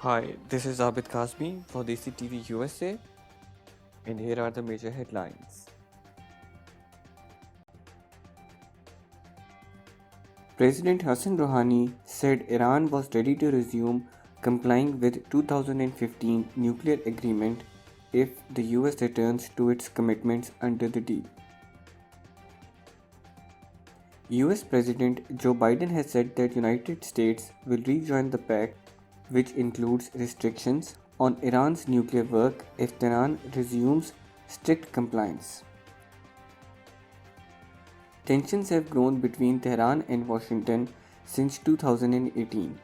Hi, this is Abid Kazmi for the CTV USA, and here are the major headlines. President Hassan Rouhani said Iran was ready to resume complying with 2015 nuclear agreement if the US returns to its commitments under the deal. US President Joe Biden has said that United States will rejoin the pact, which includes restrictions on Iran's nuclear work if Tehran resumes strict compliance. Tensions have grown between Tehran and Washington since 2018,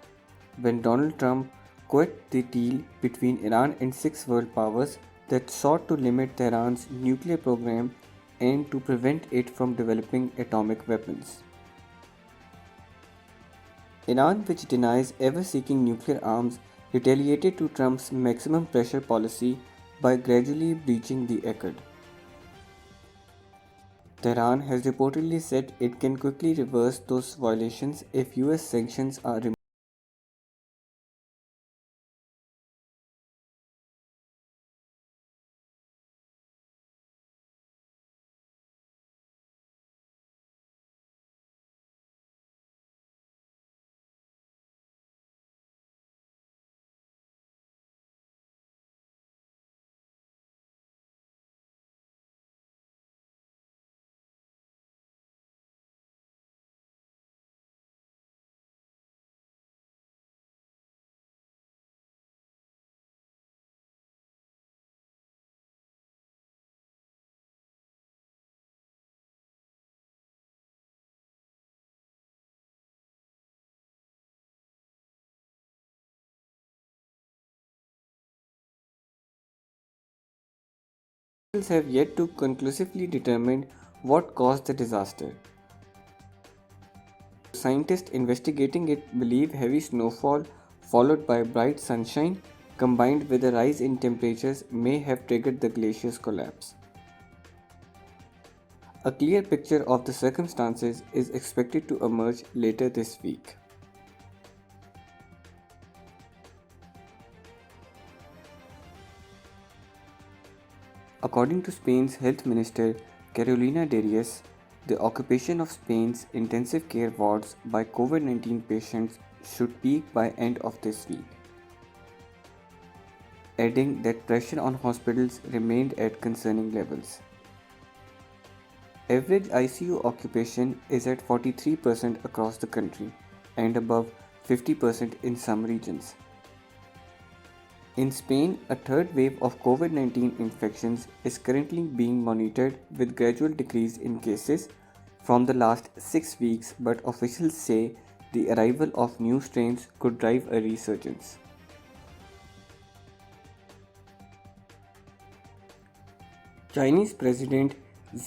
when Donald Trump quashed the deal between Iran and six world powers that sought to limit Tehran's nuclear program and to prevent it from developing atomic weapons. Iran, which denies ever seeking nuclear arms, retaliated to Trump's maximum pressure policy by gradually breaching the accord. Tehran has reportedly said it can quickly reverse those violations if US sanctions are removed. Officials have yet to conclusively determine what caused the disaster. Scientists investigating it believe heavy snowfall followed by bright sunshine combined with a rise in temperatures may have triggered the glacier's collapse. A clear picture of the circumstances is expected to emerge later this week. According to Spain's health minister Carolina Darius, the occupation of Spain's intensive care wards by COVID-19 patients should peak by end of this week, adding that pressure on hospitals remained at concerning levels. Average ICU occupation is at 43% across the country and above 50% in some regions. In Spain, a third wave of COVID 19 infections is currently being monitored with gradual decrease in cases from the last 6 weeks, but officials say the arrival of new strains could drive a resurgence. Chinese President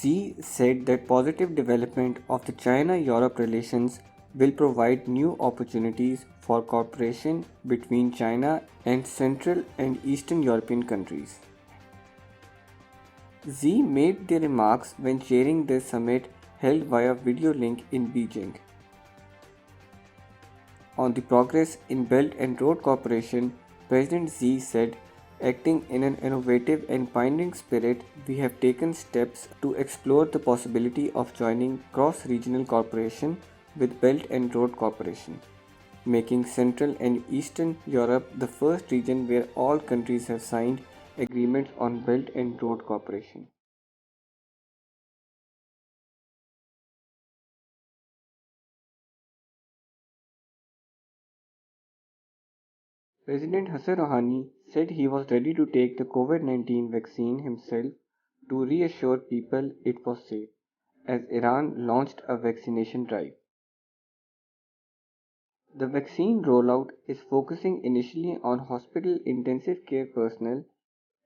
Xi said that positive development of the China-Europe relations will provide new opportunities for cooperation between China and Central and Eastern European countries. Xi made the remarks when chairing the summit held via video link in Beijing. On the progress in Belt and Road Cooperation, President Xi said, acting in an innovative and pioneering spirit, we have taken steps to explore the possibility of joining cross regional cooperation with Belt and Road Cooperation, making Central and Eastern Europe the first region where all countries have signed agreements on Belt and Road Cooperation. President Hassan Rouhani said he was ready to take the COVID-19 vaccine himself to reassure people it was safe, as Iran launched a vaccination drive. The vaccine rollout is focusing initially on hospital intensive care personnel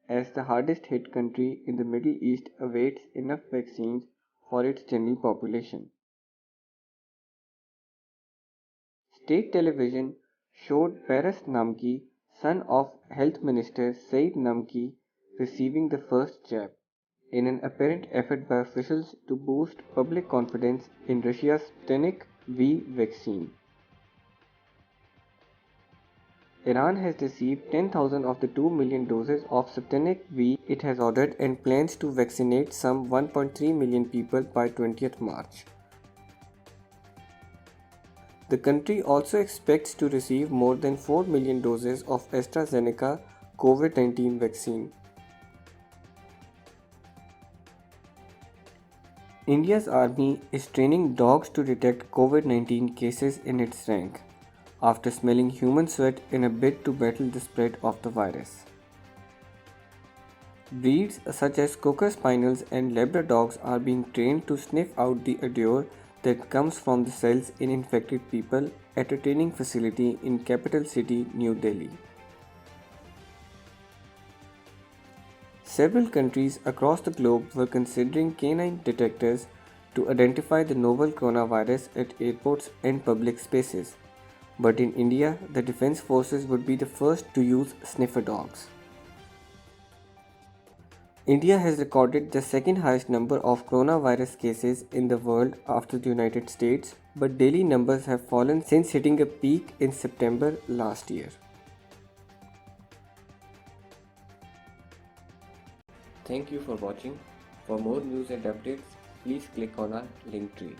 as the hardest hit country in the Middle East awaits enough vaccines for its general population. State television showed Paras Namki, son of Health Minister Saeed Namki, receiving the first jab, in an apparent effort by officials to boost public confidence in Russia's Sputnik V vaccine. Iran has received 10,000 of the 2 million doses of Sputnik V it has ordered and plans to vaccinate some 1.3 million people by 20th March. The country also expects to receive more than 4 million doses of AstraZeneca COVID-19 vaccine. India's army is training dogs to detect COVID-19 cases in its rank, after smelling human sweat in a bid to battle the spread of the virus. Breeds such as Cocker Spaniels and Labradogs are being trained to sniff out the odor that comes from the cells in infected people at a training facility in capital city New Delhi. Several countries across the globe were considering canine detectors to identify the novel coronavirus at airports and public spaces. But in India, the defense forces would be the first to use sniffer dogs. India has recorded the second highest number of coronavirus cases in the world after the United States, but daily numbers have fallen since hitting a peak in September last year. Thank you for watching. For more news and updates, please click on our link tree.